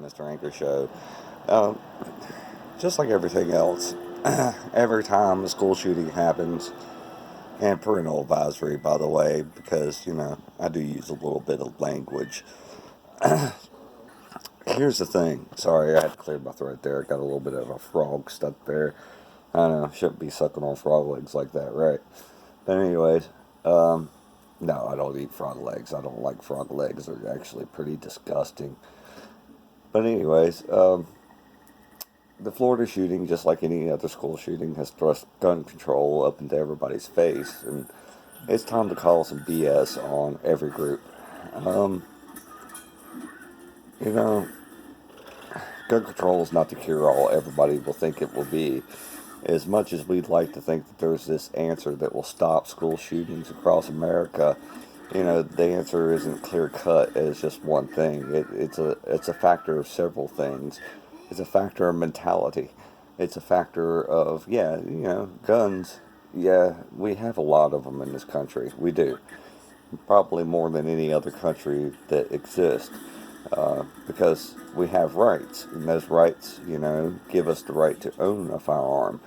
Mr. Anchor Show. Um, just like everything else, every time a school shooting happens, and parental advisory, by the way, because, I do use a little bit of language. Here's the thing. Sorry, I had to clear my throat there. I got a little bit of a frog stuck there. I know, shouldn't be sucking on frog legs like that, right? But anyways, um, no, I don't eat frog legs. I don't like frog legs. They're actually pretty disgusting. But anyways, the Florida shooting, just like any other school shooting, has thrust gun control up into everybody's face, and it's time to call some BS on every group. Um, you know, gun control is not the cure-all everybody will think it will be. As much as we'd like to think that there's this answer that will stop school shootings across America, the answer isn't clear cut as just one thing. It's a factor of several things. It's a factor of mentality. It's a factor of, guns. Yeah, we have a lot of them in this country. We do. Probably more than any other country that exists. Because we have rights. And those rights, give us the right to own a firearm.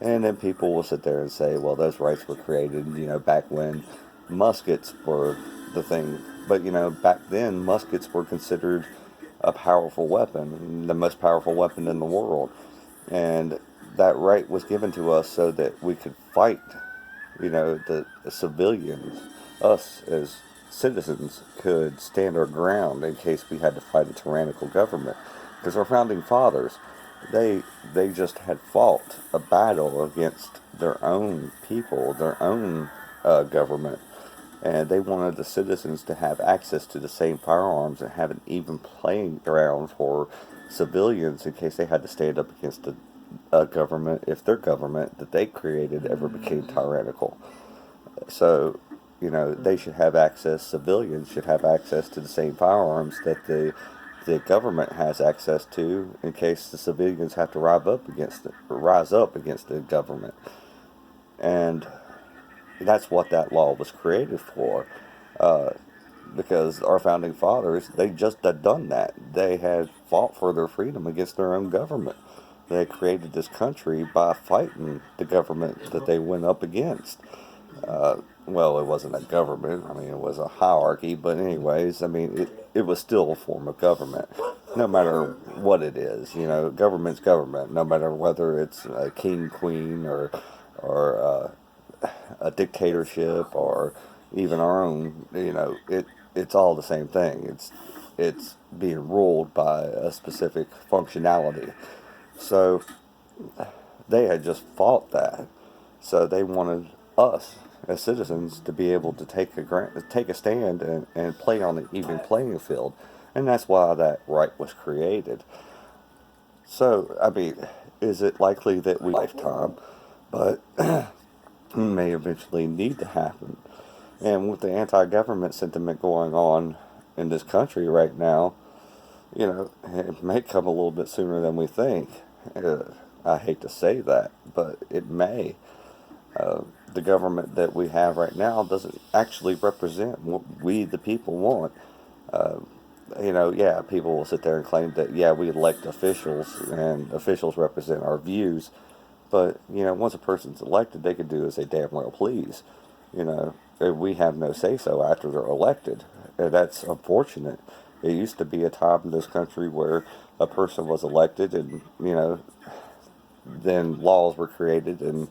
And then people will sit there and say, well, those rights were created, back when muskets were the thing. But, back then, muskets were considered a powerful weapon, the most powerful weapon in the world. And that right was given to us so that we could fight, the civilians, us as citizens could stand our ground in case we had to fight a tyrannical government. Because our founding fathers, they just had fought a battle against their own people, their own government, and they wanted the citizens to have access to the same firearms and have an even playing ground for civilians in case they had to stand up against a government if their government that they created ever became tyrannical. So, they should have access, civilians should have access to the same firearms that the government has access to in case the civilians have to rise up against the government. And that's what that law was created for. Uh, because our founding fathers, they just had done that. They had fought for their freedom against their own government. They created this country by fighting the government that they went up against. Well, it wasn't a government. I mean, it was a hierarchy. But anyways, I mean, it was still a form of government, no matter what it is. Government's government, no matter whether it's a king, queen, or a dictatorship, or even our own. It's all the same thing. It's being ruled by a specific functionality. So they had just fought that. So they wanted us as citizens to be able to take a stand and play on an even playing field, and that's why that right was created. So I mean, is it likely that we lifetime, but may eventually need to happen? And with the anti-government sentiment going on in this country right now, it may come a little bit sooner than we think. Uh, I hate to say that, but it may. The government that we have right now doesn't actually represent what we, the people, want. Uh, yeah, people will sit there and claim that, yeah, we elect officials and officials represent our views. But, once a person's elected, they can do as they damn well please. We have no say so after they're elected. And that's unfortunate. It used to be a time in this country where a person was elected and, then laws were created and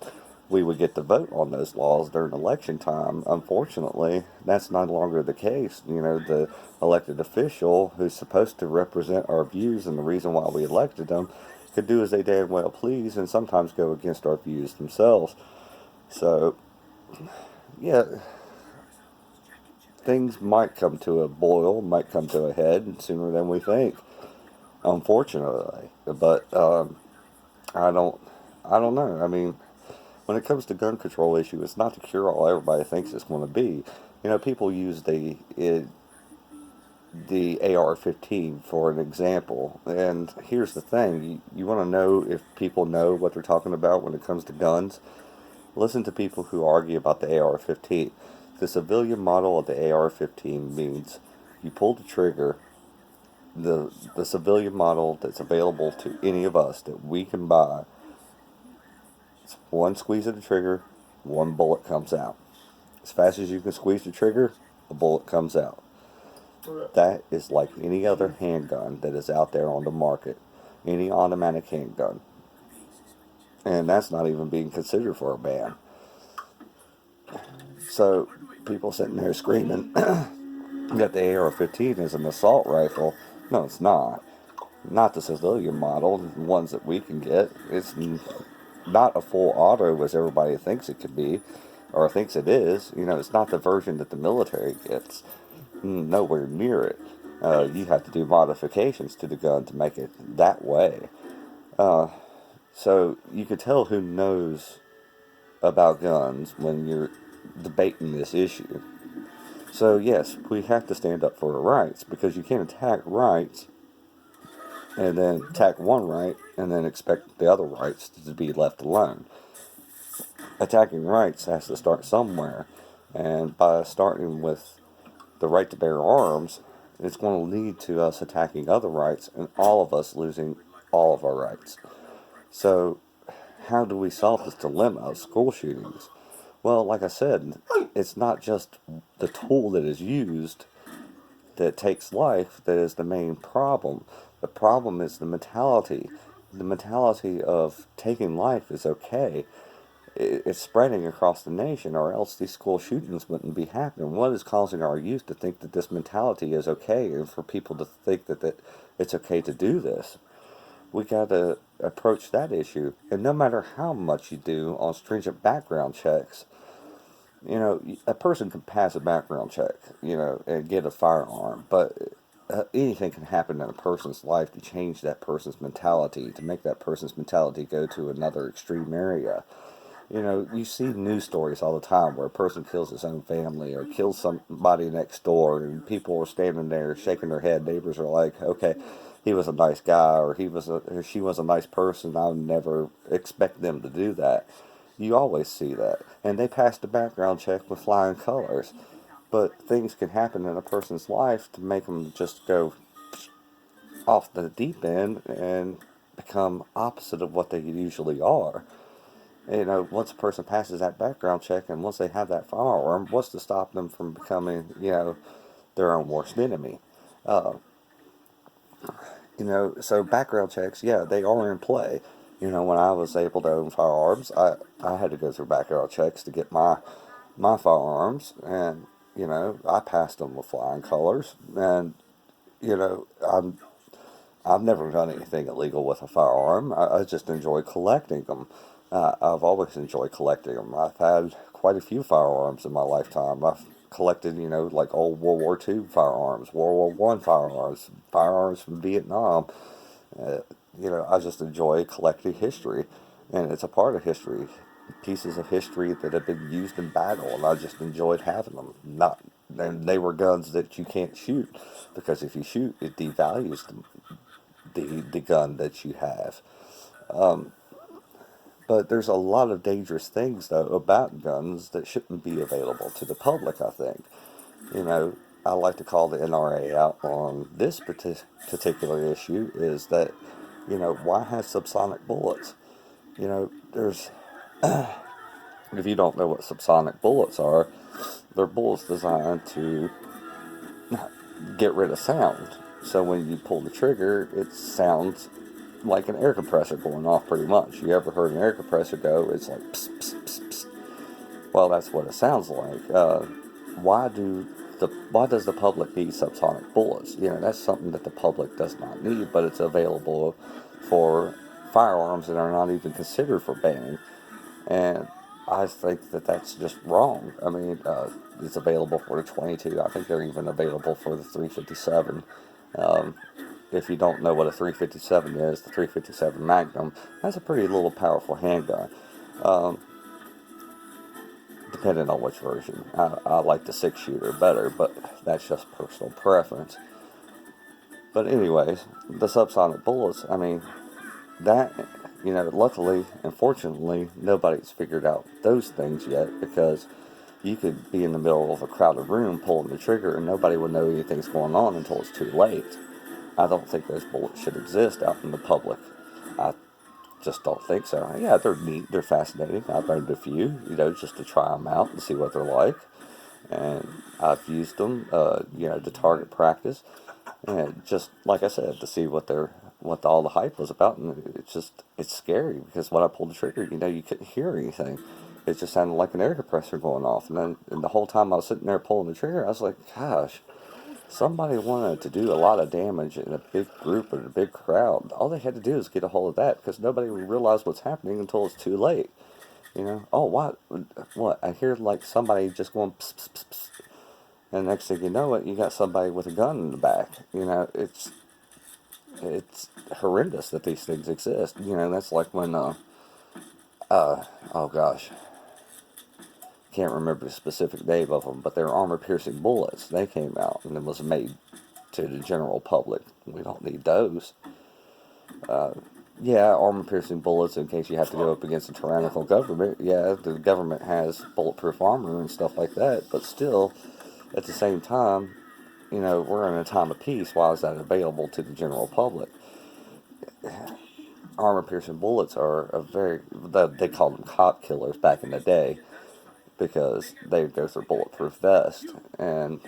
we would get to vote on those laws during election time. Unfortunately, that's no longer the case. The elected official who's supposed to represent our views and the reason why we elected them could do as they damn well please and sometimes go against our views themselves. So, yeah, things might come to a boil, might come to a head sooner than we think, unfortunately. But I don't, I don't know. I mean, when it comes to gun control issue, it's not the cure-all everybody thinks it's going to be. People use the AR-15 for an example, and here's the thing: you want to know if people know what they're talking about when it comes to guns. Listen to people who argue about the AR-15. The civilian model of the AR-15 means you pull the trigger the civilian model that's available to any of us that we can buy, it's one squeeze of the trigger, one bullet comes out. As fast as you can squeeze the trigger, a bullet comes out. That is like any other handgun that is out there on the market, any automatic handgun. And that's not even being considered for a ban. So people sitting there screaming that the AR-15 is an assault rifle. No, it's not. Not the civilian model, the ones that we can get. It's not a full auto as everybody thinks it could be, or thinks it is. You know, it's not the version that the military gets. Nowhere near it. You have to do modifications to the gun to make it that way. So you can tell who knows about guns when you're debating this issue. So yes, we have to stand up for our rights, because you can't attack rights and then attack one right and then expect the other rights to be left alone. Attacking rights has to start somewhere, and by starting with the right to bear arms, it's going to lead to us attacking other rights and all of us losing all of our rights. So how do we solve this dilemma of school shootings? Well, like I said, it's not just the tool that is used that takes life that is the main problem. The problem is the mentality. The mentality of taking life is okay. It's spreading across the nation, or else these school shootings wouldn't be happening. What is causing our youth to think that this mentality is okay, and for people to think that it's okay to do this? We got to approach that issue. And no matter how much you do on stringent background checks, you know, a person can pass a background check, you know, and get a firearm, but anything can happen in a person's life to change that person's mentality, to make that person's mentality go to another extreme area. You know, you see news stories all the time where a person kills his own family or kills somebody next door, and people are standing there shaking their head. Neighbors are like, okay, he was a nice guy, or she was a nice person. I would never expect them to do that. You always see that. And they passed the background check with flying colors. But things can happen in a person's life to make them just go off the deep end and become opposite of what they usually are. You know, once a person passes that background check and once they have that firearm, what's to stop them from becoming, you know, their own worst enemy? Uh, you know, so background checks, yeah, they are in play. You know, when I was able to own firearms, I had to go through background checks to get my firearms, and, you know, I passed them with flying colors, and, you know, I've never done anything illegal with a firearm. I just enjoy collecting them. I've always enjoyed collecting them. I've had quite a few firearms in my lifetime. I've collected, you know, like old World War II firearms, World War One firearms, firearms from Vietnam. Uh, you know, I just enjoy collecting history, and it's a part of history. Pieces of history that have been used in battle, and I just enjoyed having them. Not, and they were guns that you can't shoot, because if you shoot, it devalues the gun that you have. But there's a lot of dangerous things, though, about guns that shouldn't be available to the public, I think. You know, I like to call the NRA out on this particular issue, is that, you know, why have subsonic bullets? You know, if you don't know what subsonic bullets are, they're bullets designed to get rid of sound. So when you pull the trigger, it sounds like an air compressor going off, pretty much. You ever heard an air compressor go? It's like pss, pss, pss, pss. Well, that's what it sounds like. Why does the public need subsonic bullets? You know, that's something that the public does not need, but it's available for firearms that are not even considered for banning. And I think that that's just wrong. I mean, it's available for the 22. I think they're even available for the 357. Um, if you don't know what a 357 is, the 357 Magnum, that's a pretty little powerful handgun. Um, Depending on which version. I like the 6-shooter better, but that's just personal preference. But anyways, the subsonic bullets, I mean, that, you know, luckily and fortunately, nobody's figured out those things yet, because you could be in the middle of a crowded room pulling the trigger and nobody would know anything's going on until it's too late. I don't think those bullets should exist out in the public. I just don't think so. Yeah, they're neat, they're fascinating. I've owned a few, just to try them out and see what they're like. And I've used them, to target practice, and just like I said, to see what all the hype was about. And it's scary because when I pulled the trigger, you couldn't hear anything. It just sounded like an air compressor going off. And the whole time I was sitting there pulling the trigger, I was like, gosh, somebody wanted to do a lot of damage in a big group or a big crowd. All they had to do is get a hold of that, because nobody would realize what's happening until it's too late. Oh, what? I hear like somebody just going pss, pss, pss, pss. And next thing you know it, you got somebody with a gun in the back. It's horrendous that these things exist. That's like when, oh gosh, can't remember the specific name of them, but they're armor-piercing bullets. They came out, and it was made to the general public. We don't need those. Yeah, armor-piercing bullets in case you have to go up against a tyrannical government. Yeah, the government has bulletproof armor and stuff like that, but still, at the same time, we're in a time of peace. Why is that available to the general public? Armor-piercing bullets are they called them cop killers back in the day, because they go through bulletproof vest, and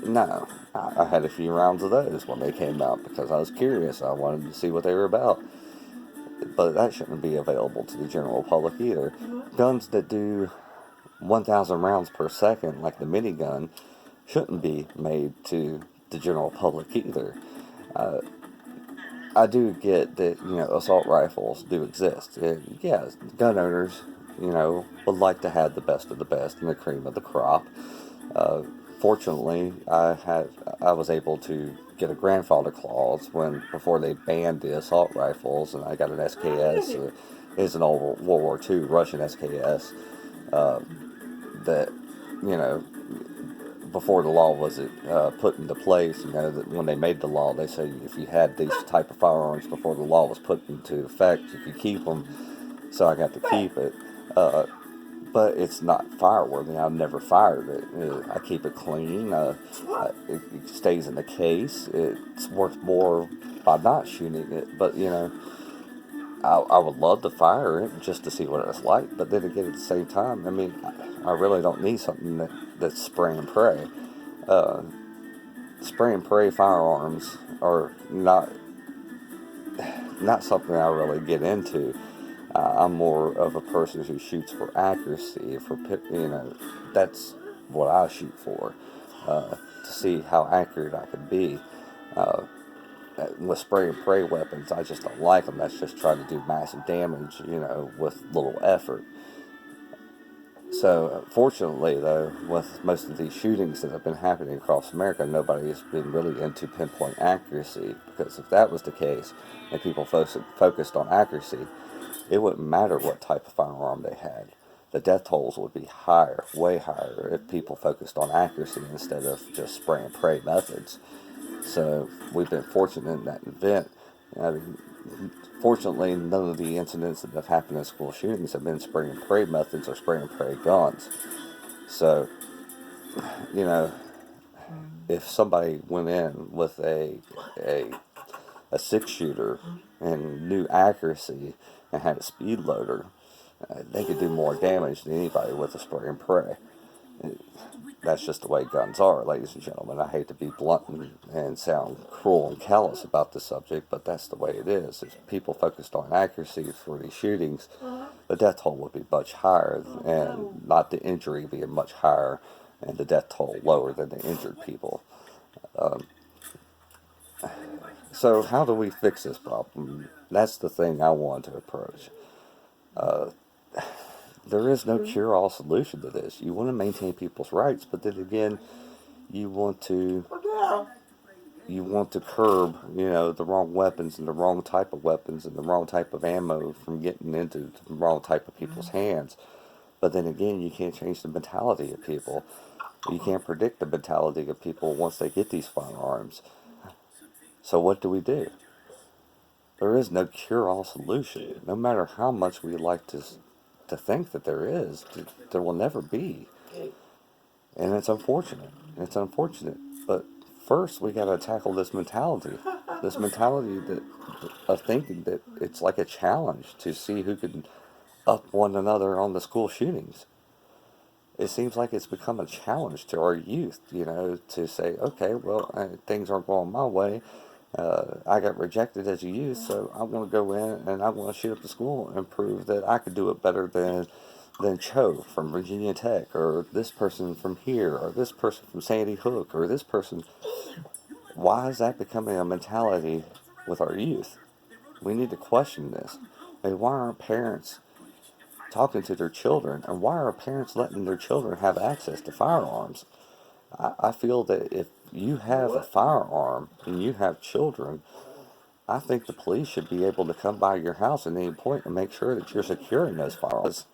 no, I had a few rounds of those when they came out because I was curious. I wanted to see what they were about. But that shouldn't be available to the general public either. Guns that do 1,000 rounds per second, like the minigun, shouldn't be made to the general public either. I do get that, assault rifles do exist. Yeah, gun owners, would like to have the best of the best and the cream of the crop. Fortunately, I was able to get a grandfather clause before they banned the assault rifles, and I got an SKS. It's an old World War II Russian SKS, that, you know, before the law was put into place. That when they made the law, they said if you had these type of firearms before the law was put into effect, you could keep them. So I got to keep it. But it's not fireworthy. I've never fired it. I keep it clean. It stays in the case. It's worth more by not shooting it. But, I would love to fire it just to see what it's like. But then again, at the same time, I mean, I really don't need something that's spray and pray. Spray and pray firearms are not something I really get into. I'm more of a person who shoots for accuracy. That's what I shoot for, to see how accurate I can be. With spray and pray weapons, I just don't like them. That's just trying to do massive damage, with little effort. So, fortunately, though, with most of these shootings that have been happening across America, nobody has been really into pinpoint accuracy. Because if that was the case, and people focused on accuracy, it wouldn't matter what type of firearm they had. The death tolls would be higher, way higher, if people focused on accuracy instead of just spray and pray methods. So we've been fortunate in that event. I mean, fortunately, none of the incidents that have happened in school shootings have been spray and pray methods or spray and pray guns. So, if somebody went in with a 6-shooter and knew accuracy and had a speed loader, they could do more damage than anybody with a spray and pray. That's just the way guns are, ladies and gentlemen. I hate to be blunt and sound cruel and callous about the subject, but that's the way it is. If people focused on accuracy for these shootings, the death toll would be much higher, and not the injury being much higher, and the death toll lower than the injured people. So how do we fix this problem? That's the thing I want to approach. There is no cure-all solution to this. You want to maintain people's rights, but then again, you want to curb, the wrong weapons and the wrong type of weapons and the wrong type of ammo from getting into the wrong type of people's hands. But then again, you can't change the mentality of people. You can't predict the mentality of people once they get these firearms. So what do we do? There is no cure-all solution. No matter how much we like to think that there is, there will never be. And it's unfortunate. But first we got to tackle this mentality that of thinking that it's like a challenge to see who can up one another on the school shootings. It seems like it's become a challenge to our youth, to say, okay, well, things aren't going my way. I got rejected as a youth, so I want to go in and I want to shoot up the school and prove that I could do it better than Cho from Virginia Tech, or this person from here, or this person from Sandy Hook, or this person. Why is that becoming a mentality with our youth? We need to question this. Why aren't parents talking to their children, and why are parents letting their children have access to firearms? I feel that if you have a firearm and you have children, I think the police should be able to come by your house at any point and make sure that you're securing those firearms.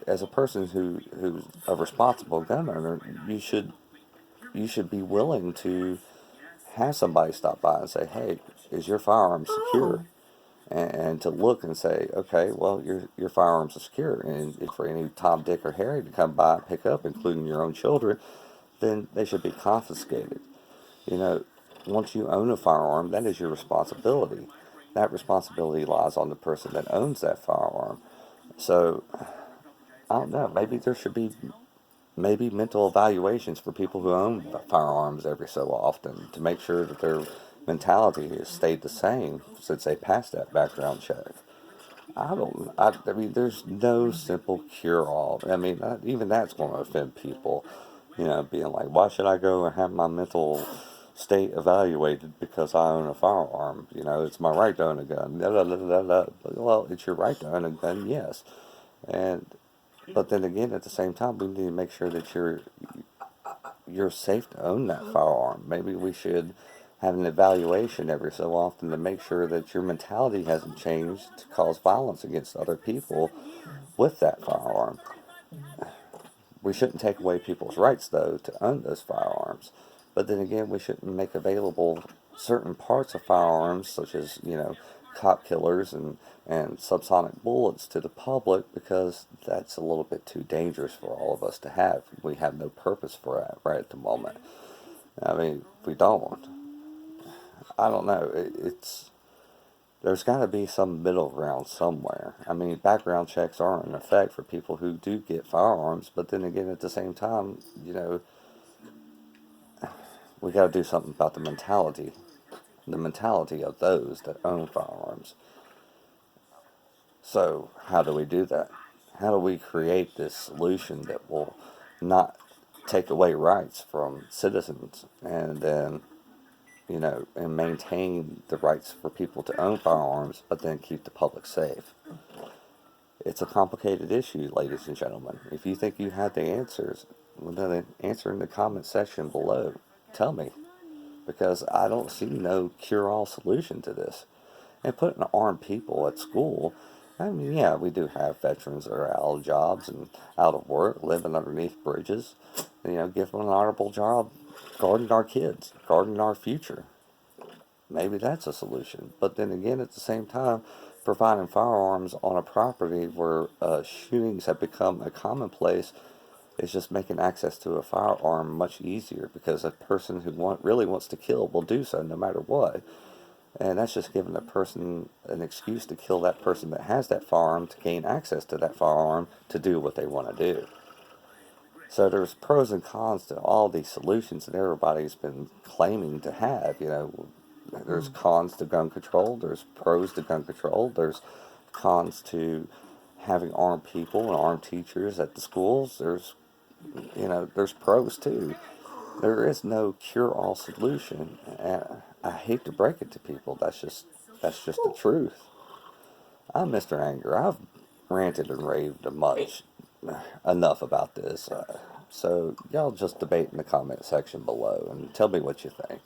As a person who's a responsible gun owner, you should be willing to have somebody stop by and say, "Hey, is your firearm secure?" And to look and say, "Okay, well, your firearms are secure." And if for any Tom, Dick, or Harry to come by and pick up, including your own children, then they should be confiscated. You know, Once you own a firearm, that is your responsibility. That responsibility lies on the person that owns that firearm. So, I don't know, maybe there should be maybe mental evaluations for people who own firearms every so often to make sure that their mentality has stayed the same since they passed that background check. I mean, there's no simple cure all. I mean, even that's going to offend people, being like, why should I go and have my mental state evaluated because I own a firearm? It's my right to own a gun. Da, da, da, da, da. Well, it's your right to own a gun, yes. And but then again, at the same time, we need to make sure that you're safe to own that firearm. Maybe we should have an evaluation every so often to make sure that your mentality hasn't changed to cause violence against other people with that firearm. We shouldn't take away people's rights, though, to own those firearms. But then again, we shouldn't make available certain parts of firearms, such as, cop killers and subsonic bullets to the public, because that's a little bit too dangerous for all of us to have. We have no purpose for that right at the moment. I mean, we don't. I don't know. There's got to be some middle ground somewhere. I mean, background checks are in effect for people who do get firearms, but then again, at the same time, we got to do something about the mentality of those that own firearms. So, how do we do that? How do we create this solution that will not take away rights from citizens, and then and maintain the rights for people to own firearms, but then keep the public safe? It's a complicated issue, ladies and gentlemen. If you think you have the answers, well, then answer in the comment section below. Tell me, because I don't see no cure-all solution to this. And putting armed people at school, I mean, yeah, we do have veterans that are out of jobs and out of work, living underneath bridges. Give them an honorable job guarding our kids, guarding our future. Maybe that's a solution. But then again, at the same time, providing firearms on a property where shootings have become a commonplace is just making access to a firearm much easier, because a person who really wants to kill will do so no matter what. And that's just giving a person an excuse to kill that person that has that firearm to gain access to that firearm to do what they want to do. So there's pros and cons to all these solutions that everybody's been claiming to have. There's cons to gun control, there's pros to gun control, there's cons to having armed people and armed teachers at the schools. There's pros too. There is no cure-all solution. I hate to break it to people. That's just the truth. I'm Mr. Anger. I've ranted and raved enough about this. So y'all just debate in the comment section below and tell me what you think.